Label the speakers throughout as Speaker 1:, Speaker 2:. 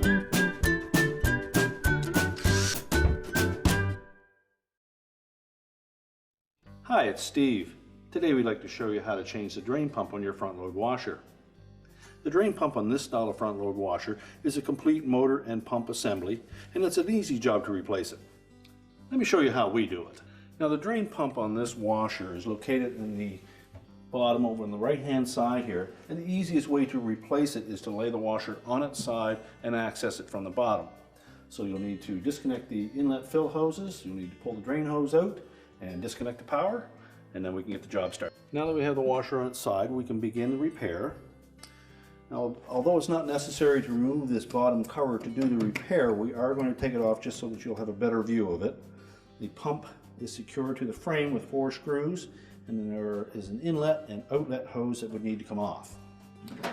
Speaker 1: Hi, it's Steve. Today we'd like to show you how to change the drain pump on your front load washer. The drain pump on this style of front load washer is a complete motor and pump assembly, and it's an easy job to replace it. Let me show you how we do it. Now, the drain pump on this washer is located in the bottom over on the right hand side here, and the easiest way to replace it is to lay the washer on its side and access it from the bottom. So you'll need to disconnect the inlet fill hoses, you'll need to pull the drain hose out and disconnect the power, and then we can get the job started. Now that we have the washer on its side, we can begin the repair. Now, although it's not necessary to remove this bottom cover to do the repair, we are going to take it off just so that you'll have a better view of it. The pump is secured to the frame with 4 screws, and then there is an inlet and outlet hose that would need to come off. So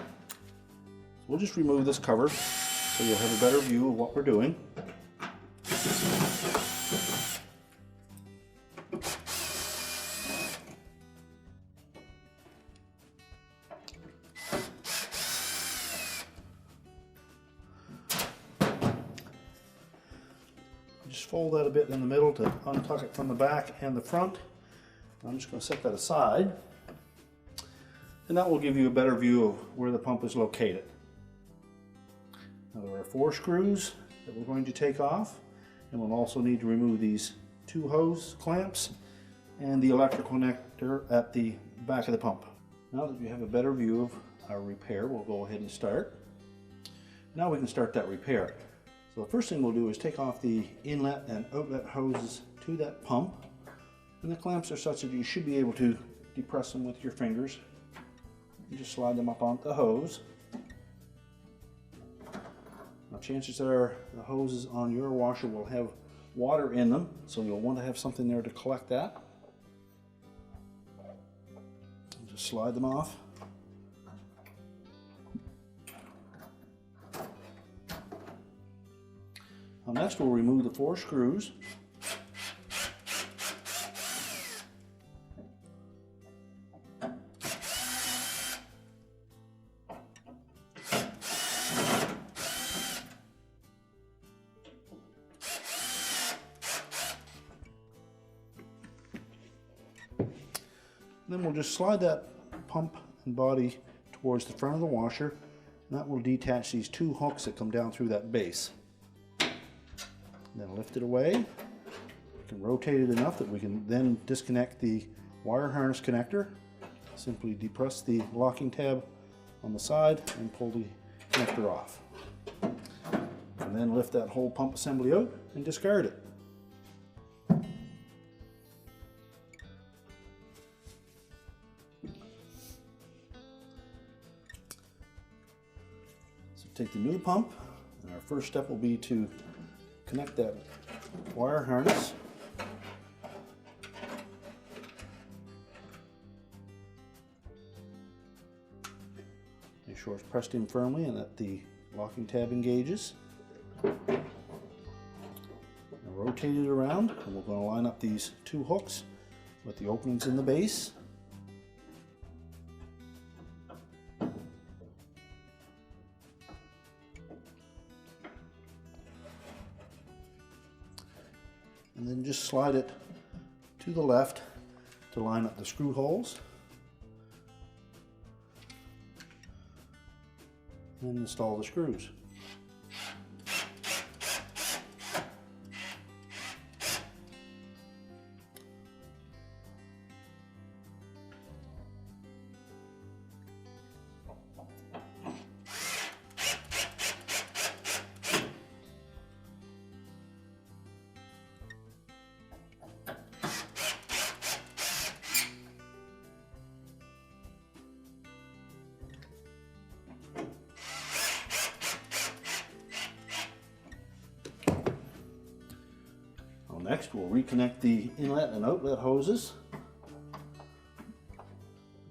Speaker 1: we'll just remove this cover so you'll have a better view of what we're doing. Just fold that a bit in the middle to untuck it from the back and the front. I'm just going to set that aside, and that will give you a better view of where the pump is located. Now, there are 4 screws that we're going to take off, and we'll also need to remove these 2 hose clamps and the electrical connector at the back of the pump. Now that you have a better view of our repair, we'll go ahead and start. Now we can start that repair. So the first thing we'll do is take off the inlet and outlet hoses to that pump. And the clamps are such that you should be able to depress them with your fingers. You just slide them up onto the hose. Now, chances are the hoses on your washer will have water in them, so you'll want to have something there to collect that. Just slide them off. Now, next we'll remove the 4 screws. Then we'll just slide that pump and body towards the front of the washer, and that will detach these 2 hooks that come down through that base. Then lift it away. We can rotate it enough that we can then disconnect the wire harness connector. Simply depress the locking tab on the side and pull the connector off. And then lift that whole pump assembly out and discard it. So take the new pump, and our first step will be to connect that wire harness. Make sure it's pressed in firmly and that the locking tab engages. And rotate it around, and we're going to line up these 2 hooks with the openings in the base. And then just slide it to the left to line up the screw holes. And install the screws. Next, we'll reconnect the inlet and outlet hoses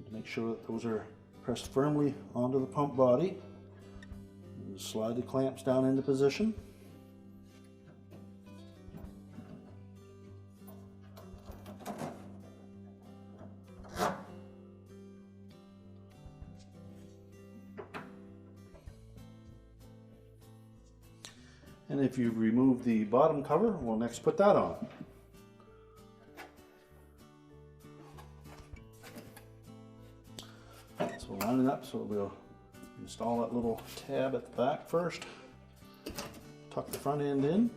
Speaker 1: to make sure that those are pressed firmly onto the pump body. And slide the clamps down into position. And if you remove the bottom cover, we'll next put that on. So we'll line it up, so we'll install that little tab at the back first. Tuck the front end in.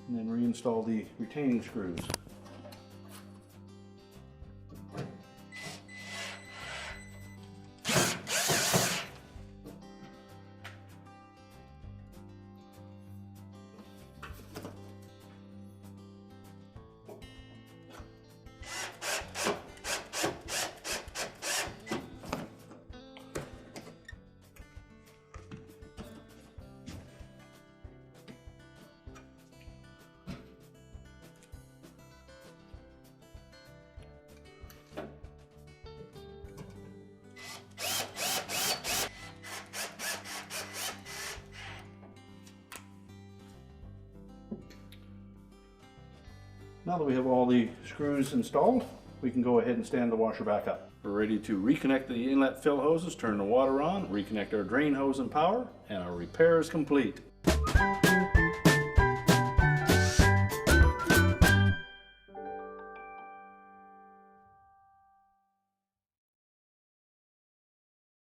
Speaker 1: And then reinstall the retaining screws. Now that we have all the screws installed, we can go ahead and stand the washer back up. We're ready to reconnect the inlet fill hoses, turn the water on, reconnect our drain hose and power, and our repair is complete.